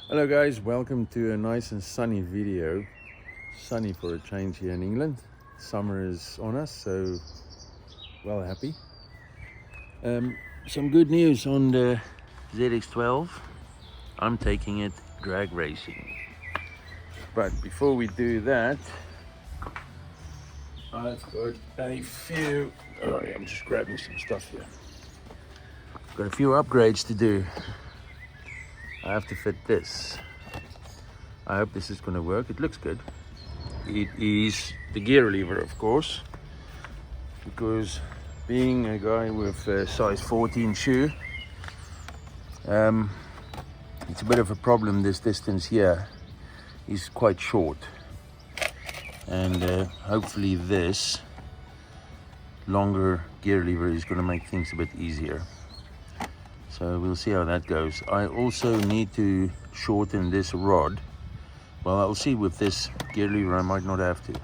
Hello guys, welcome to a nice and sunny video. Sunny for a change here in England. Summer is on us, so well happy. Some good news on the ZX12. I'm taking it drag racing. But before we do that, I've got a few, I'm just grabbing some stuff here. Got a few upgrades to do. I have to fit this. I hope this is going to work. It looks good. It is the gear lever, of course, because being a guy with a size 14 shoe, it's a bit of a problem. This distance here is quite short, and hopefully this longer gear lever is going to make things a bit easier. So we'll see how that goes. I also need to shorten this rod. Well, I'll see with this gear lever, I might not have to.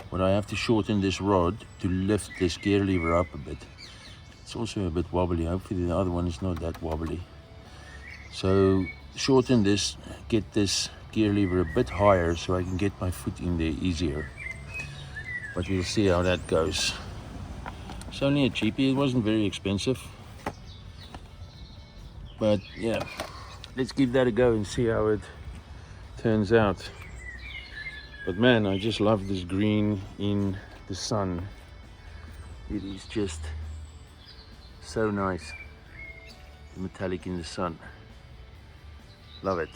But I have to shorten this rod to lift this gear lever up a bit. It's also a bit wobbly. Hopefully the other one is not that wobbly. So shorten this, get this gear lever a bit higher so I can get my foot in there easier. But we'll see how that goes. It's only a cheapie, it wasn't very expensive. But yeah, let's give that a go and see how it turns out. But man, I just love this green in the sun. It is just so nice. Metallic in the sun. Love it.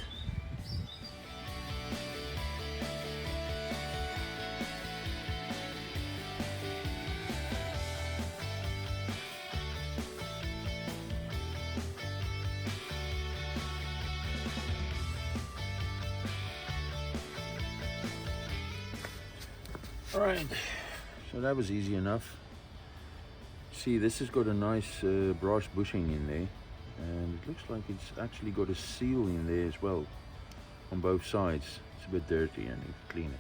Alright, so that was easy enough. See, this has got a nice brass bushing in there, and it looks like it's actually got a seal in there as well on both sides. It's a bit dirty, I need to clean it.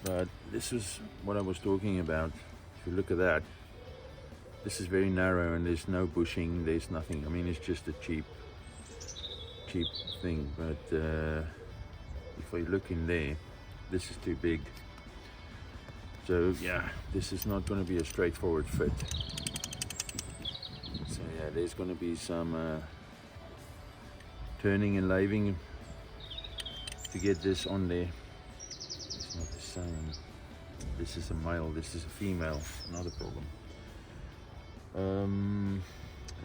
But this is what I was talking about. If you look at that, this is very narrow and there's no bushing, there's nothing. I mean, it's just a cheap thing. But if I look in there, this is too big. So yeah, this is not going to be a straightforward fit. So yeah, there's going to be some turning and laving to get this on there. It's not the same. This is a male, this is a female, not a problem. And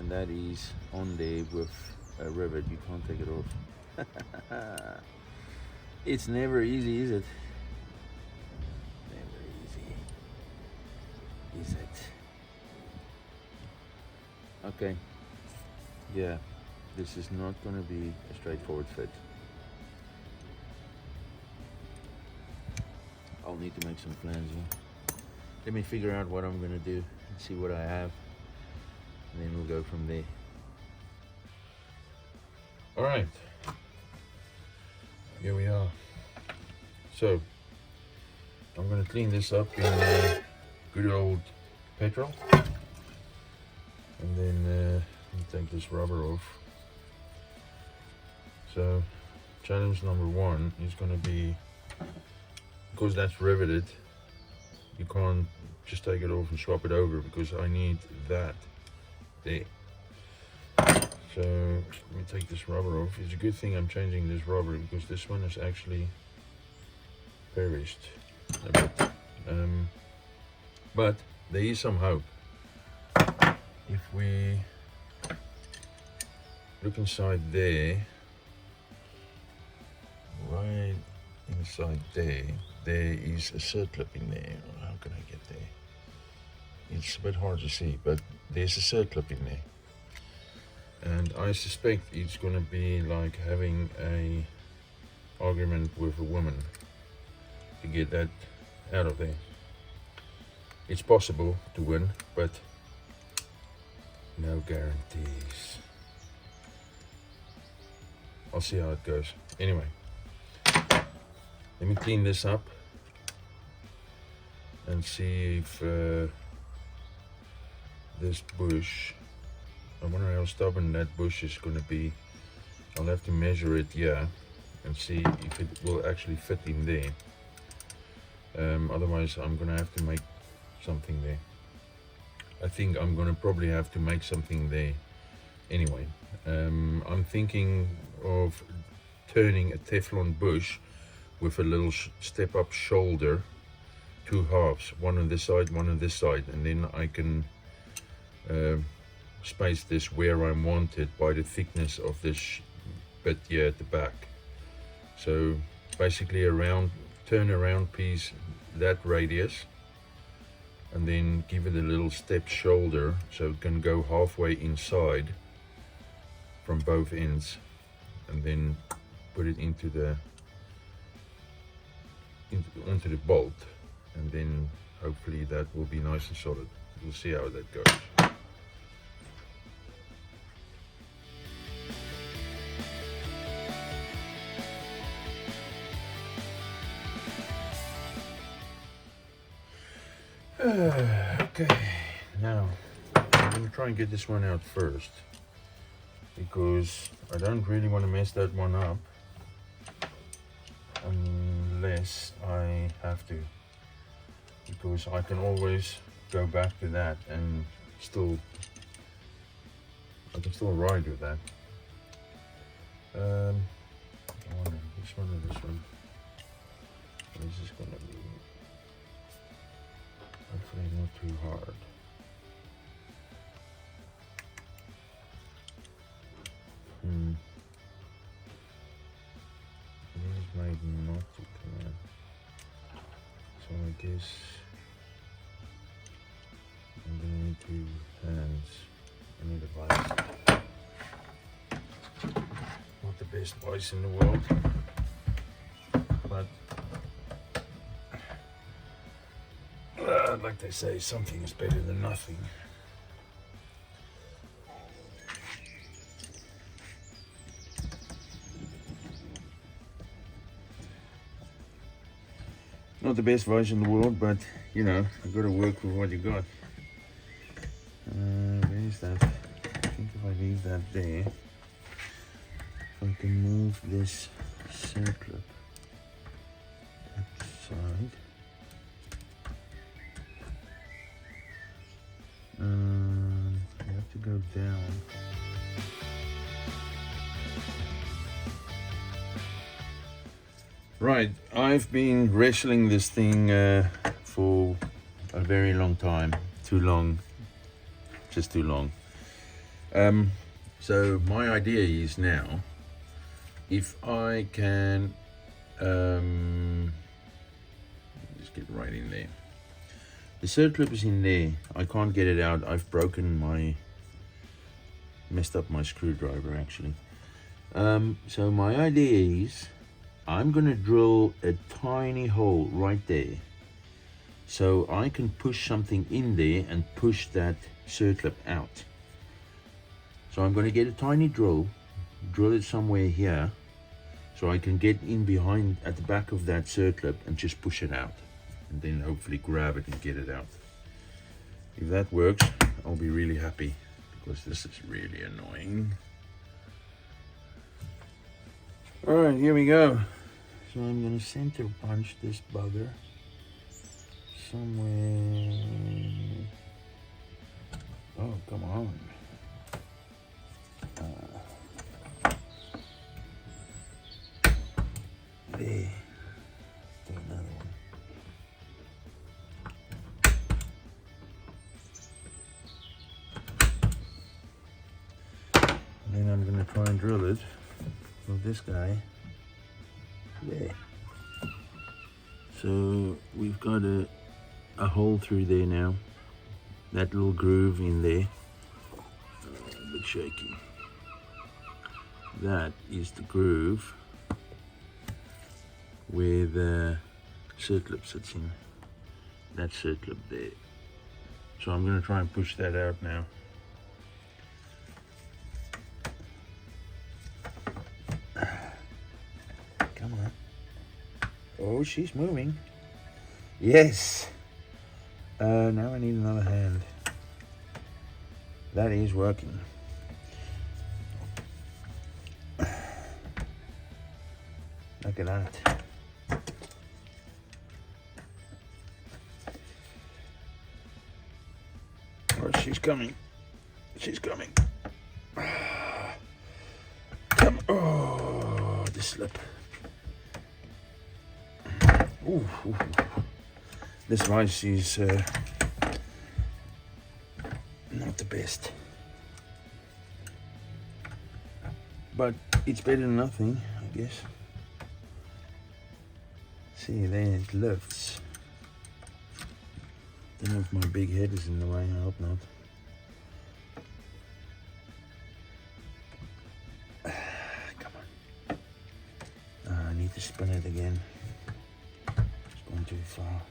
that is on there with a rivet. You can't take it off. It's never easy, is it? Is it? Okay, yeah, this is not going to be a straightforward fit. I'll need to make some plans here. Let me figure out what I'm going to do and see what I have, and then we'll go from there. All right, here we are. So I'm going to clean this up in good old petrol, and then take this rubber off. So challenge number one is going to be, because that's riveted, you can't just take it off and swap it over, because I need that there. So let me take this rubber off. It's a good thing I'm changing this rubber, because this one is actually perished a bit. But there is some hope. If we look inside there, right inside there, there is a circlip in there. How can I get there? It's a bit hard to see, but there's a circlip in there. And I suspect it's going to be like having a argument with a woman to get that out of there. It's possible to win, but no guarantees. I'll see how it goes. Anyway, let me clean this up and see if this bush, I wonder how stubborn that bush is going to be. I'll have to measure it here and see if it will actually fit in there. Otherwise I'm gonna have to make something there. I think I'm gonna probably have to make something there anyway. I'm thinking of turning a Teflon bush with a little step up shoulder, 2 halves, one on this side, one on this side, and then I can space this where I want it by the thickness of this bit here at the back. So basically a round turnaround piece, that radius, and then give it a little step shoulder so it can go halfway inside from both ends, and then put it into the onto the bolt, and then hopefully that will be nice and solid. We'll see how that goes. Okay, now I'm going to try and get this one out first, because I don't really want to mess that one up unless I have to, because I can always go back to that and I can still ride with that. I wonder, this one or this one? This is going to be hopefully not too hard. This is made not to come out. So I guess I'm gonna need 2 hands. I need a vice. Not the best vice in the world, but like they say, something is better than nothing. Not the best vice in the world, but you know, I've got to work with what you got. Where's that? I think if I leave that there, if I can move this circlip outside. You have to go down. Right, I've been wrestling this thing for a very long time. Too long, just too long. So my idea is now, if I can just get right in there. The circlip is in there. I can't get it out. I've messed up my screwdriver actually. So my idea is, I'm gonna drill a tiny hole right there, so I can push something in there and push that circlip out. So I'm gonna get a tiny drill it somewhere here, so I can get in behind at the back of that circlip and just push it out, and then hopefully grab it and get it out. If that works, I'll be really happy, because this is really annoying. All right, here we go. So I'm gonna center punch this bugger somewhere. Oh, come on. There. Do another one. And then I'm gonna try and drill it with this guy. There. So we've got a hole through there now. That little groove in there. A bit shaky. That is the groove where the circlip sits in. That circlip there. So I'm going to try and push that out now. Come on. Oh, she's moving. Yes. Now I need another hand. That is working. Look at that. Oh, she's coming. She's coming. Come. Oh, the slip. Ooh, ooh. This rice is not the best, but it's better than nothing, I guess. See, there it lifts. Don't know if my big head is in the way. I hope not. Come on. I need to spin it again. It's going too far.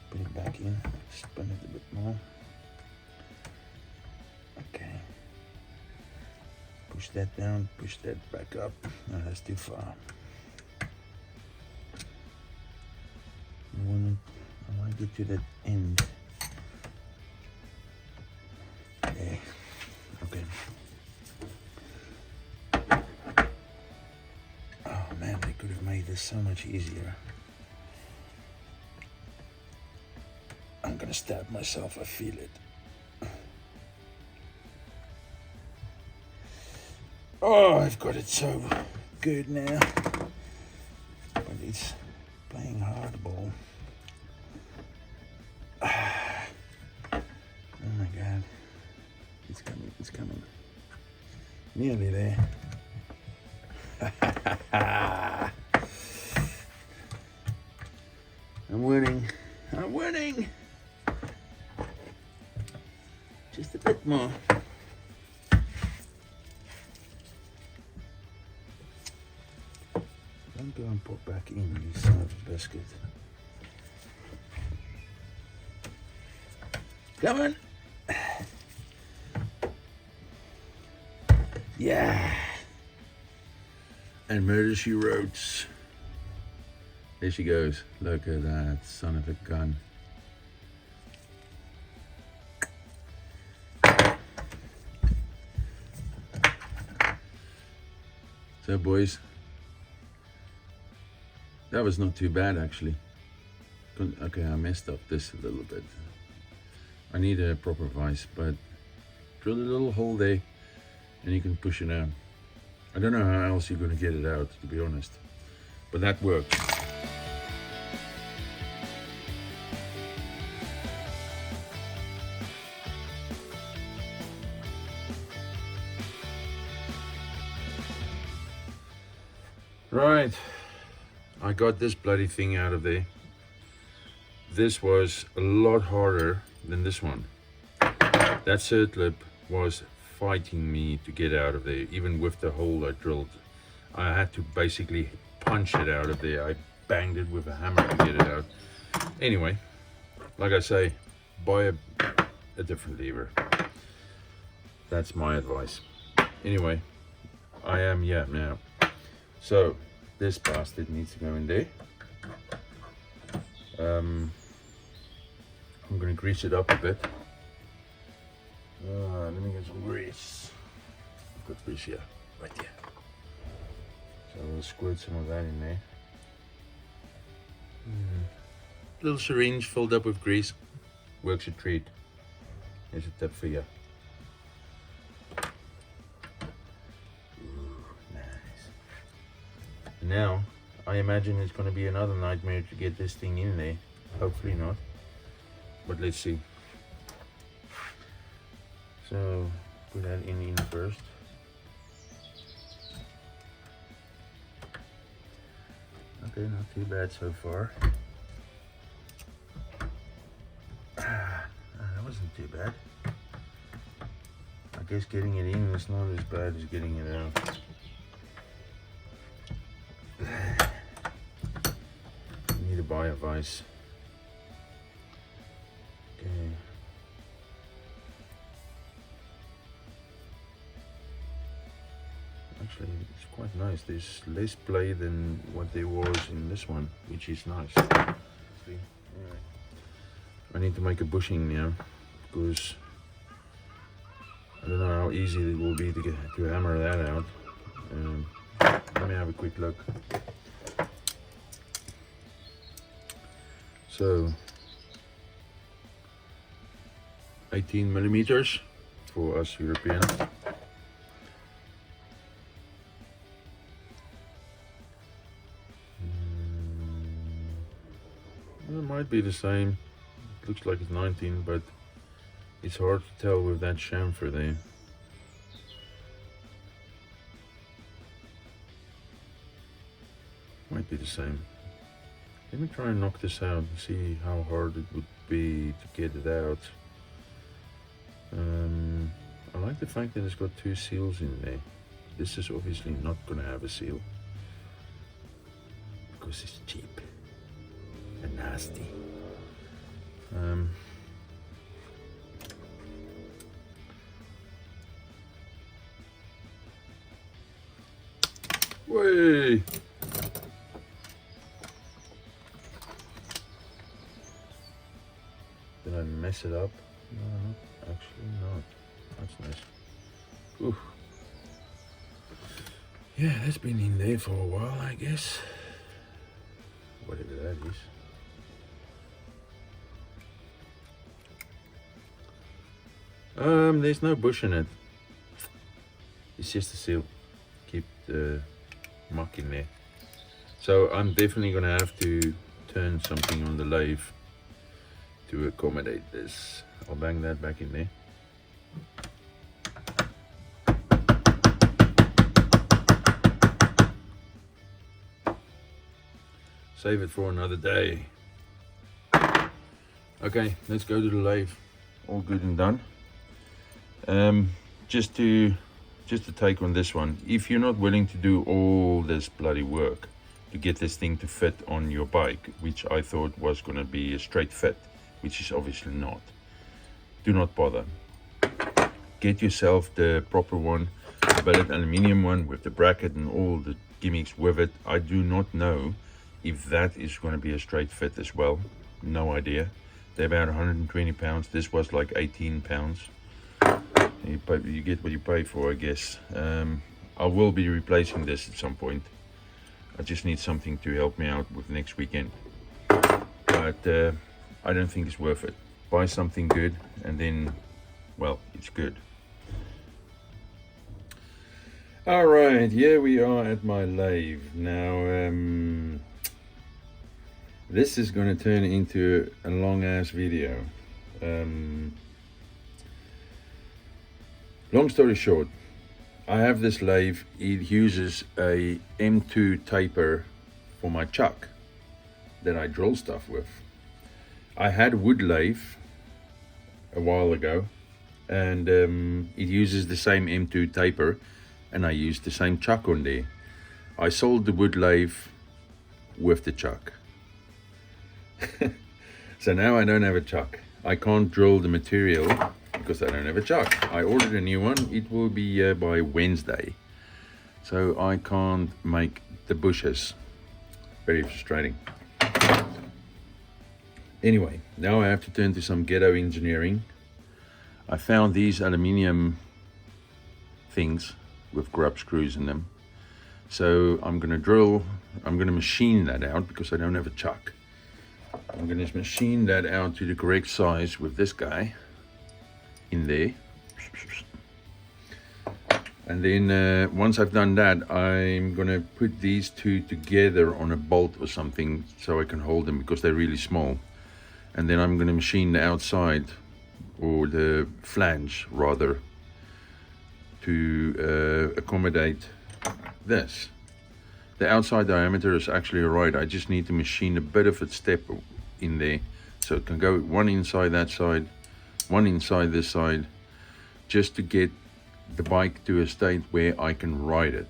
Put it back in. Spin it a bit more. Okay. Push that down. Push that back up. No, that's too far. I want to get to that end. There. Okay. Oh man, they could have made this so much easier. I'm gonna stab myself, I feel it. Oh, I've got it so good now. But it's playing hardball. Oh my god. It's coming, it's coming. Nearly there. I'm winning. I'm winning. Just a bit more. Don't go and put back in, you son of a biscuit. Come on. Yeah. And Murder She Wrote. There she goes. Look at that son of a gun. So boys, that was not too bad actually. Okay, I messed up this a little bit. I need a proper vise, but drill a little hole there and you can push it out. I don't know how else you're going to get it out, to be honest, but that worked. Right, I got this bloody thing out of there. This was a lot harder than this one. That circlip was fighting me to get out of there, even with the hole I drilled. I had to basically punch it out of there. I banged it with a hammer to get it out. Anyway, like I say, buy a different lever. That's my advice. Anyway, I am now. So this bastard needs to go in there. I'm going to grease it up a bit. Let me get some grease. I've got grease here, right there. So we'll squirt some of that in there. Little syringe filled up with grease. Works a treat. Here's a tip for you. Ooh, nice. Now, I imagine it's going to be another nightmare to get this thing in there. Hopefully not. But let's see. So, put that in first. Okay, not too bad so far. That wasn't too bad. I guess getting it in is not as bad as getting it out. Need to buy a vise. Okay. Actually, it's quite nice. There's less play than what there was in this one, which is nice. See? Anyway, I need to make a bushing now because I don't know how easy it will be to hammer that out. Let me have a quick look. So 18 millimeters for us Europeans. It might be the same. It looks like it's 19, but it's hard to tell with that chamfer there. Might be the same. Let me try and knock this out and see how hard it would be to get it out. I like the fact that it's got 2 seals in there. This is obviously not going to have a seal because it's cheap and nasty. Way. Did I mess it up? No, actually not. That's nice. Ooh. Yeah, that's been in there for a while, I guess. Whatever that is. There's no bush in it. It's just a seal. Keep the muck in there. So I'm definitely gonna have to turn something on the lathe to accommodate this. I'll bang that back in there. Save it for another day. Okay, let's go to the lathe. All good and done. Just to take on this one, if you're not willing to do all this bloody work to get this thing to fit on your bike, which I thought was going to be a straight fit, which is obviously not, do not bother. Get yourself the proper one, the billet aluminium one with the bracket and all the gimmicks with it. I do not know if that is going to be a straight fit as well. No idea. They're about 120 pounds. This was like 18 pounds. You get what you pay for, I guess. I will be replacing this at some point. I just need something to help me out with next weekend. But I don't think it's worth it. Buy something good and then, well, it's good. All right, here we are at my lathe. Now, this is going to turn into a long ass video. Long story short, I have this lathe. It uses a M2 taper for my chuck that I drill stuff with. I had a wood lathe a while ago, and it uses the same M2 taper, and I used the same chuck on there. I sold the wood lathe with the chuck. So now I don't have a chuck. I can't drill the material because I don't have a chuck. I ordered a new one. It will be here by Wednesday. So I can't make the bushes. Very frustrating. Anyway, now I have to turn to some ghetto engineering. I found these aluminium things with grub screws in them. So I'm gonna machine that out because I don't have a chuck. I'm gonna machine that out to the correct size with this guy in there. And then once I've done that, I'm gonna put these two together on a bolt or something so I can hold them because they're really small. And then I'm gonna machine the outside, or the flange rather, to accommodate this. The outside diameter is actually right. I just need to machine a bit of a step in there so it can go one inside that side, one inside this side, just to get the bike to a state where I can ride it.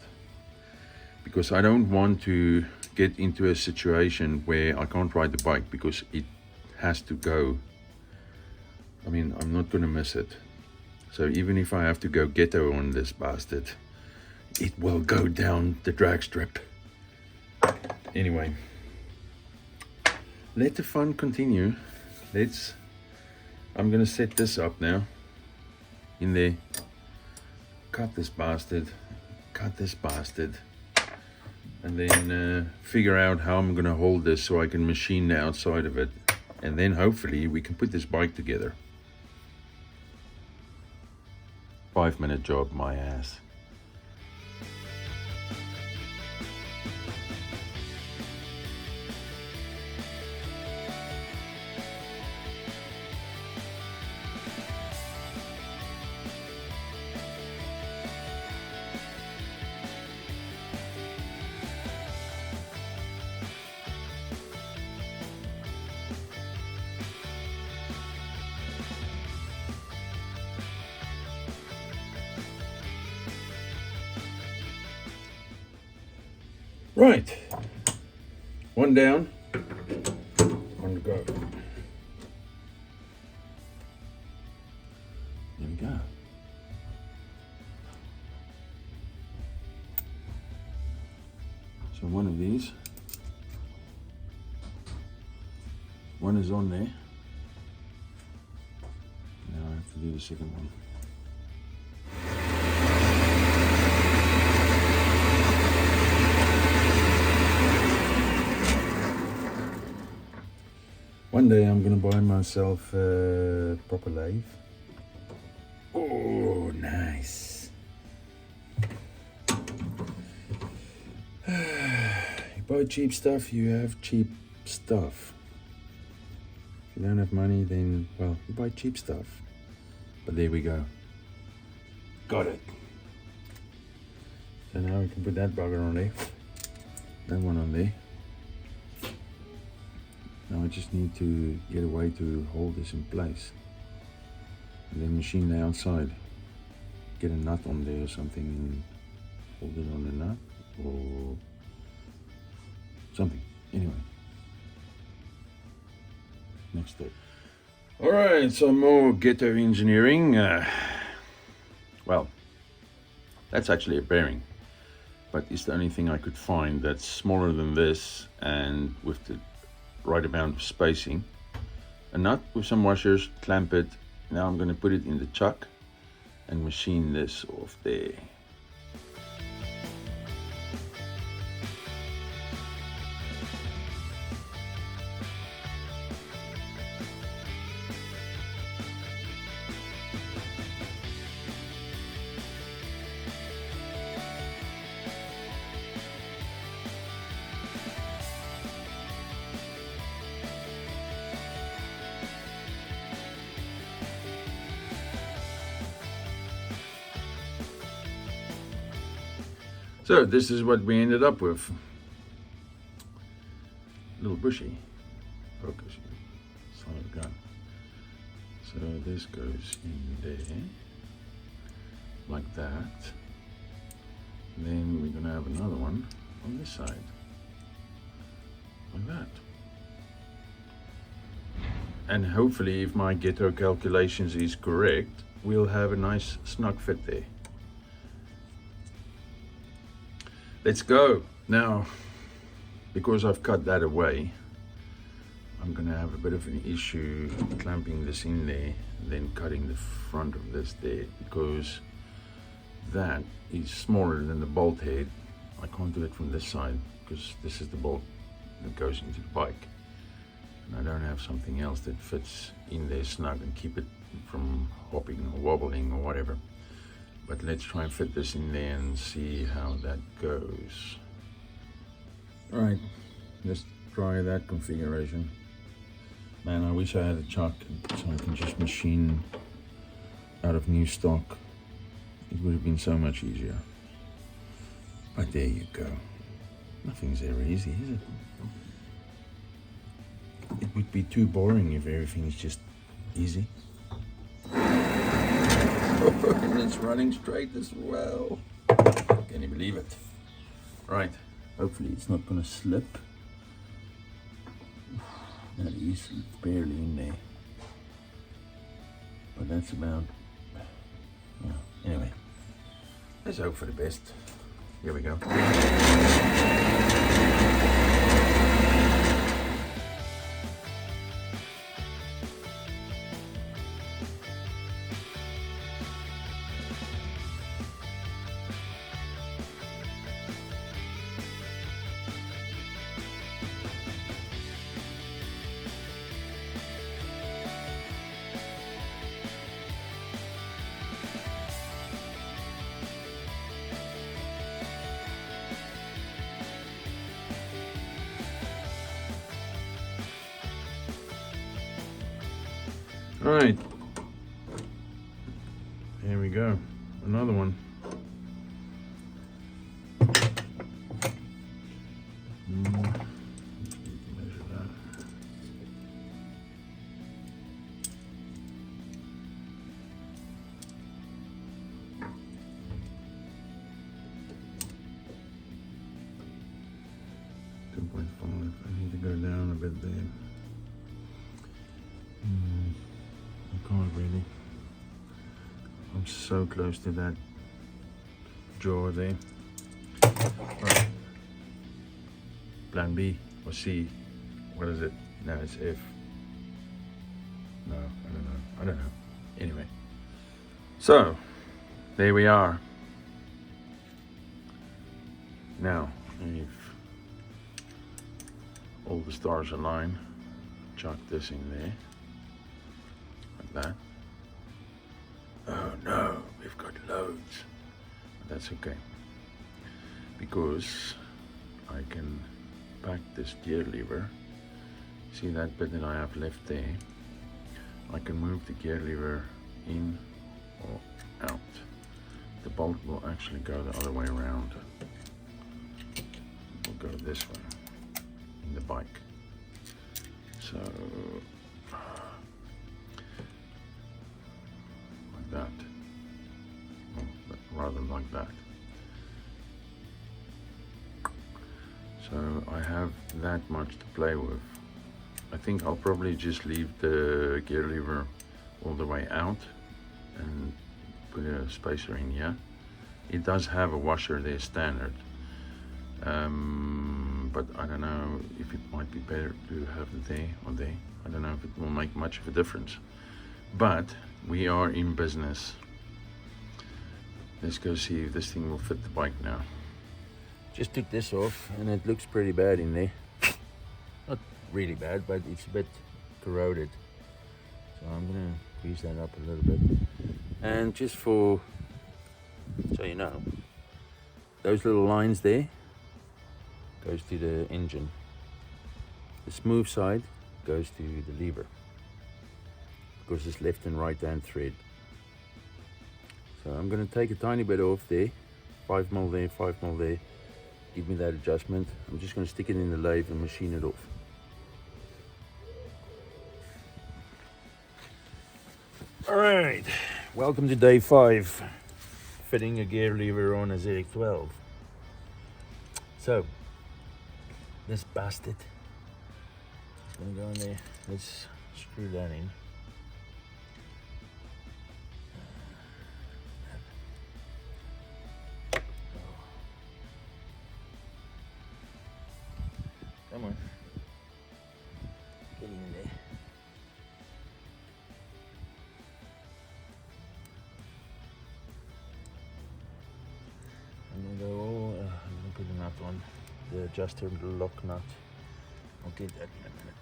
Because I don't want to get into a situation where I can't ride the bike because it has to go. I mean, I'm not gonna miss it. So even if I have to go ghetto on this bastard, it will go down the drag strip. Anyway, let the fun continue. I'm gonna set this up now in there. Cut this bastard, cut this bastard. and then figure out how I'm gonna hold this so I can machine the outside of it, and then hopefully we can put this bike together. 5-minute job, my ass. Right, one down, one to go. There we go. So one of these, one is on there. Now I have to do the second one. One day I'm gonna buy myself a proper lathe. Oh, nice. You buy cheap stuff, you have cheap stuff. If you don't have money, then, well, you buy cheap stuff. But there we go. Got it. So now we can put that bugger on there. That one on there. Now I just need to get a way to hold this in place. And then machine the outside. Get a nut on there or something and hold it on the nut or something. Anyway. Next step. Alright, some more ghetto engineering. Well, that's actually a bearing. But it's the only thing I could find that's smaller than this and with the right amount of spacing. A nut with some washers, clamp it. Now I'm going to put it in the chuck and machine this off there. So this is what we ended up with. A little bushy. Focus. Son of a gun. So this goes in there. Like that. Then we're gonna have another one on this side. Like that. And hopefully, if my ghetto calculations is correct, we'll have a nice snug fit there. Let's go. Now, because I've cut that away, I'm gonna have a bit of an issue clamping this in there, then cutting the front of this there, because that is smaller than the bolt head. I can't do it from this side, because this is the bolt that goes into the bike. And I don't have something else that fits in there snug and keep it from hopping or wobbling or whatever. But let's try and fit this in there and see how that goes. All right, let's try that configuration. Man, I wish I had a chuck so I can just machine out of new stock. It would have been so much easier. But there you go. Nothing's ever easy, is it? It would be too boring if everything's just easy. And it's running straight as well. Can you believe it? Right, hopefully it's not gonna slip. That is barely in there. But that's about, well, anyway. Let's hope for the best. Here we go. All right, here we go, another one. Measure that. I need to go down a bit there. I can't really. I'm so close to that jaw there. Right. Plan B or C. What is it? No, it's F. No, I don't know. Anyway. So, there we are. Now, if all the stars align, chuck this in there. Like that. Oh no, we've got loads. But that's okay. Because I can pack this gear lever. See that bit that I have left there? I can move the gear lever in or out. The bolt will actually go the other way around. It will go this way in the bike. So like that. Well, rather like that. So I have that much to play with. I think I'll probably just leave the gear lever all the way out and put a spacer in here. It does have a washer there standard, but I don't know if it might be better to have it there or there. I don't know if it will make much of a difference, but we are in business. Let's go see if this thing will fit the bike now. Just took this off and it looks pretty bad in there. Not really bad, but it's a bit corroded. So I'm gonna grease that up a little bit. And just for, so you know, those little lines there goes to the engine. The smooth side goes to the lever. Because it's left and right hand thread. So I'm gonna take a tiny bit off there. 5mm there, 5mm there. Give me that adjustment. I'm just going to stick it in the lathe and machine it off. Alright, welcome to day 5. Fitting a gear lever on a ZX12. So, this bastard is going to go in there. Let's screw that in. Come on. Get in there. I'm gonna go, I'm gonna put a nut on. The adjuster lock nut. I'll get that in a minute.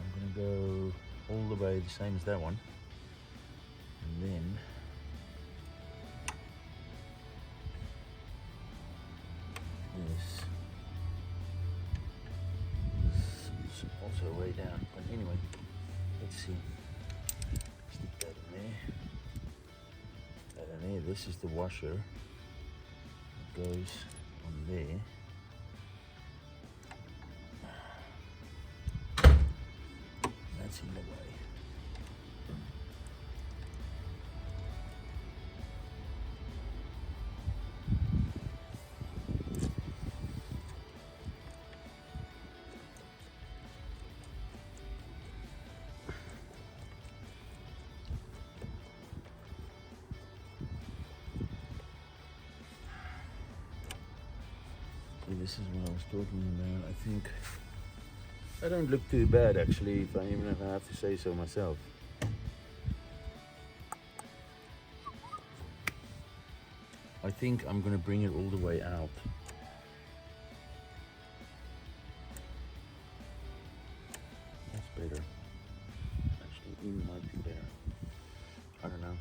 I'm gonna go all the way the same as that one. And then this. Also way down, but anyway, let's see. Stick that in there. That in there. This is the washer. It goes on there. That's in the way. This is what I was talking about. I think I don't look too bad actually, if I have to say so myself. I think I'm gonna bring it all the way out. That's better. Actually, even might be better. I don't know.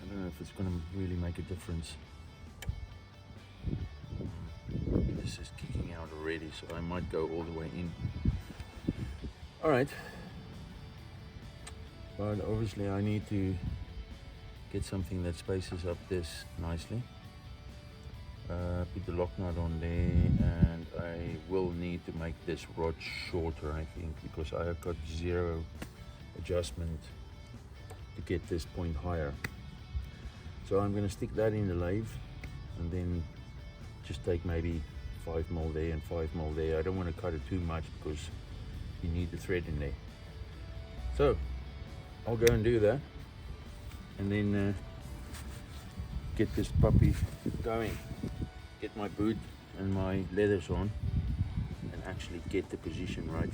I don't know if it's gonna really make a difference. This is kicking out already, so I might go all the way in. All right. but obviously I need to get something that spaces up this nicely. Put the lock nut on there, and I will need to make this rod shorter, I think, because I have got zero adjustment to get this point higher. So I'm going to stick that in the lathe and then just take maybe 5mm there and 5mm there. I don't want to cut it too much because you need the thread in there. So I'll go and do that, and then get this puppy going, get my boot and my leathers on, and actually get the position right.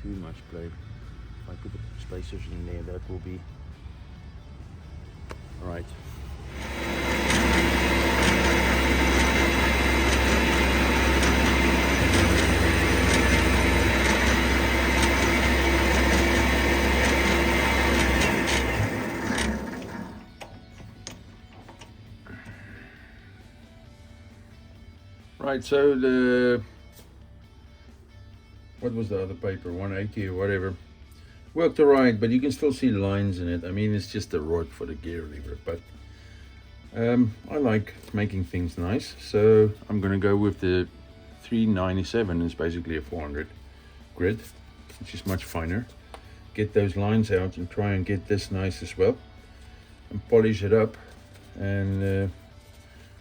Too much play. If I put the spacers in there, that will be right. Right, so what was the other paper, 180 or whatever, worked alright, but you can still see lines in it. I mean, it's just a rod for the gear lever, but I like making things nice, so I'm gonna go with the 397. It's basically a 400 grit, which is much finer. Get those lines out and try and get this nice as well, and polish it up, and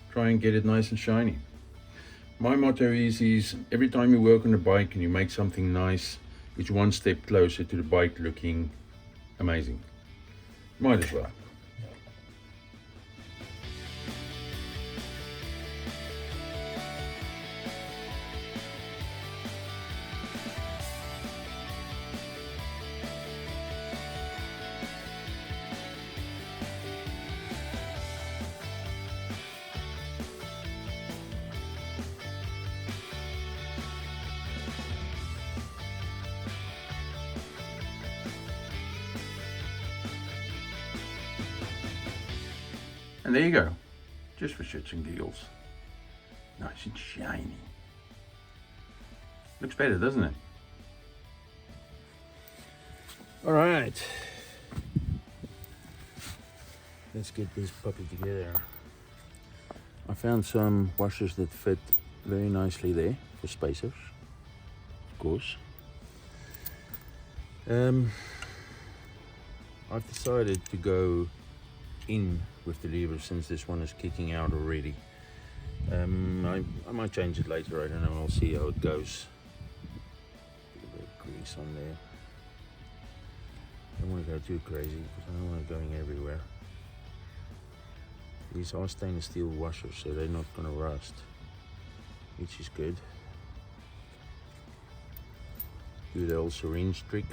try and get it nice and shiny. My motto is every time you work on a bike and you make something nice, it's one step closer to the bike looking amazing. Might as well. And there you go, just for shits and giggles. Nice and shiny. Looks better, doesn't it? All right, let's get this puppy together. I found some washers that fit very nicely there for spacers, of course. I've decided to go in with the lever since this one is kicking out already. I might change it later, I don't know, I'll see how it goes. Put a bit of grease on there. Don't want to go too crazy because I don't want it going everywhere. These are stainless steel washers, so they're not going to rust, which is good. Do the old syringe trick.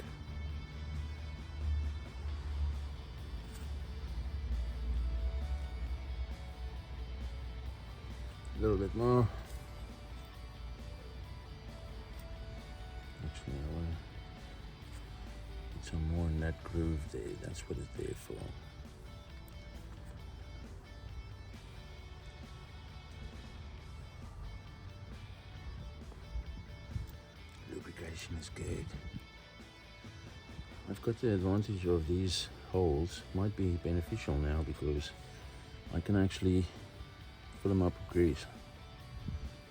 A little bit more. Actually, I want to put some more in that groove there. That's what it's there for. Lubrication is good. I've got the advantage of these holes. Might be beneficial now because I can actually fill them up with grease.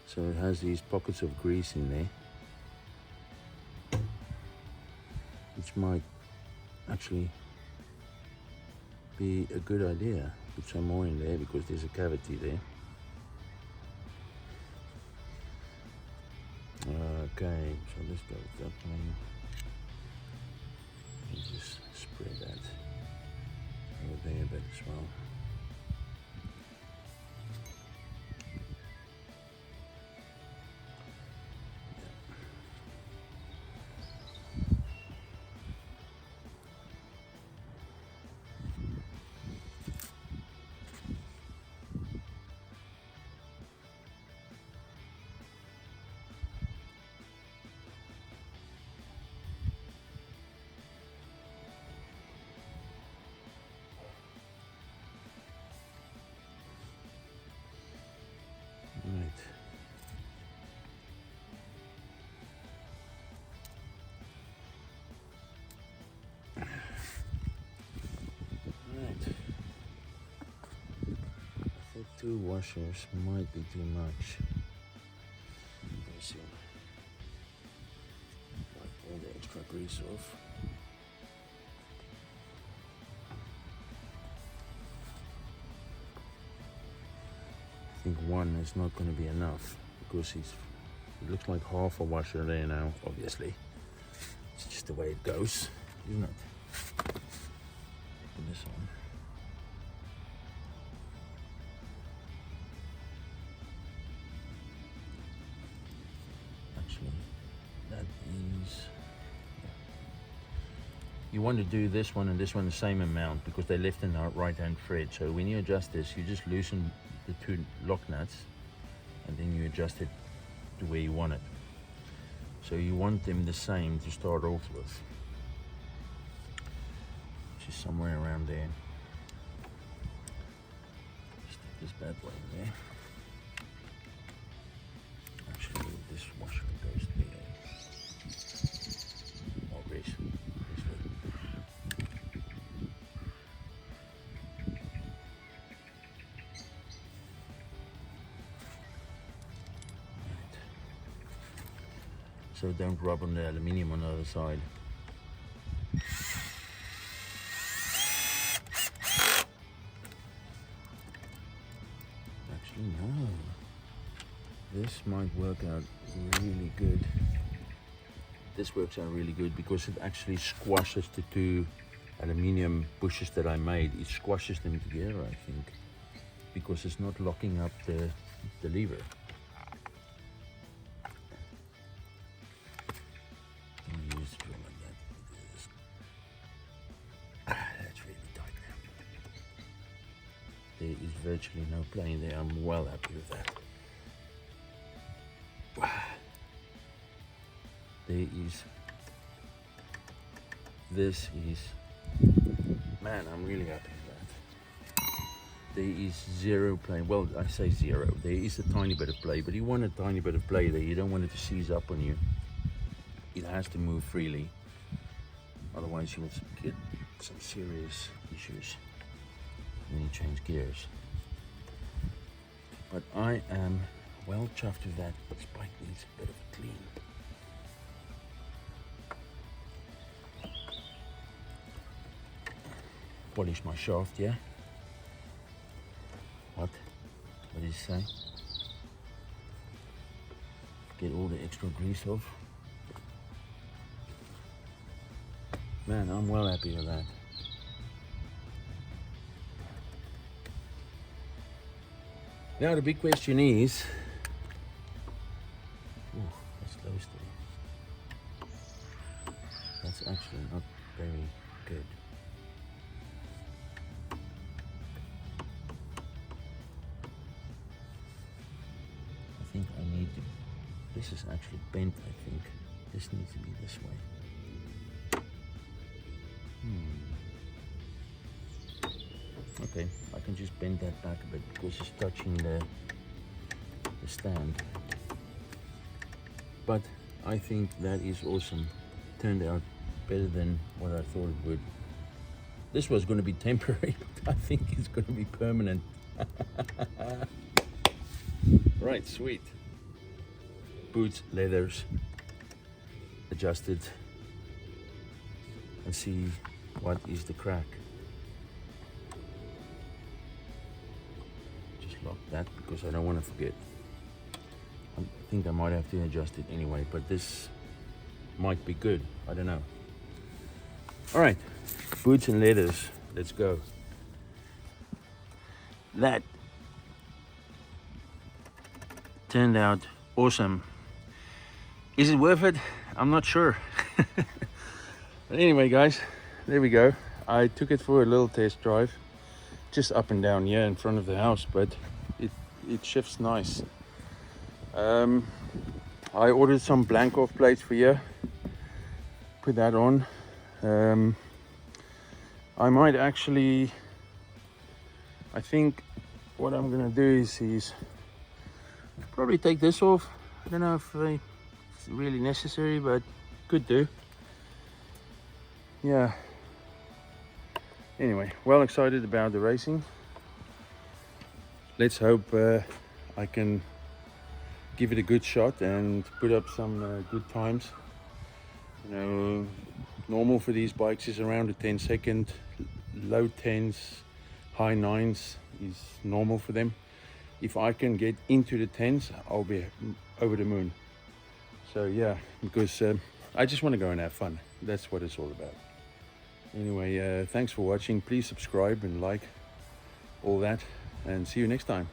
So it has these pockets of grease in there, which might actually be a good idea. Put some more in there because there's a cavity there. Okay, so let's go with that one. And just spread that over there a bit as well. 2 washers might be too much. Let me see. Wipe all the extra grease off. I think 1 is not going to be enough because it looks like half a washer there now, obviously. It's just the way it goes, isn't it? Put this on. Actually, that is... You want to do this one and this one the same amount because they're left and right hand thread. So when you adjust this, you just loosen the 2 lock nuts and then you adjust it to where you want it. So you want them the same to start off with, which is somewhere around there. Stick this bad boy in there. Actually, this washer goes there. Oh, grease. So don't rub on the aluminium on the other side. Actually, no. This might work out really good. This works out really good because it actually squashes the 2 aluminium bushes that I made. It squashes them together, I think, because it's not locking up the lever. There is virtually no play there. I'm well happy with that. There is, this is, man, I'm really happy with that. There is 0 play. Well, I say 0. There is a tiny bit of play, but you want a tiny bit of play there. You don't want it to seize up on you. It has to move freely. Otherwise you will get some serious issues when you change gears. But I am well chuffed with that. This bike needs a bit of a clean. Polish my shaft, yeah? What did he say? Get all the extra grease off. Man, I'm well happy with that. Now the big question is, that's close there. That's actually not very good. I think I need to, this is actually bent, I think. This needs to be this way. Okay, I can just bend that back a bit because it's touching the stand. But I think that is awesome. Turned out better than what I thought it would. This was going to be temporary, but I think it's going to be permanent. Right, sweet. Boots, leathers, adjusted, and see what is the crack. Lock that because I don't want to forget. I think I might have to adjust it anyway, but this might be good. I don't know. All right, boots and leathers. Let's go. That turned out awesome. Is it worth it? I'm not sure. But anyway, guys, there we go. I took it for a little test drive. Just up and down here in front of the house, but it shifts nice. I ordered some blank off plates for you. Put that on. I might actually, I think what I'm gonna do is probably take this off. I don't know if it's really necessary, but could do. Yeah. Anyway, well excited about the racing. It's let's hope I can give it a good shot and put up some good times. You know, normal for these bikes is around a 10-second, low 10s, high 9s is normal for them. If I can get into the 10s, I'll be over the moon. So yeah, because I just want to go and have fun. That's what it's all about. Anyway, thanks for watching. Please subscribe and like all that, and see you next time.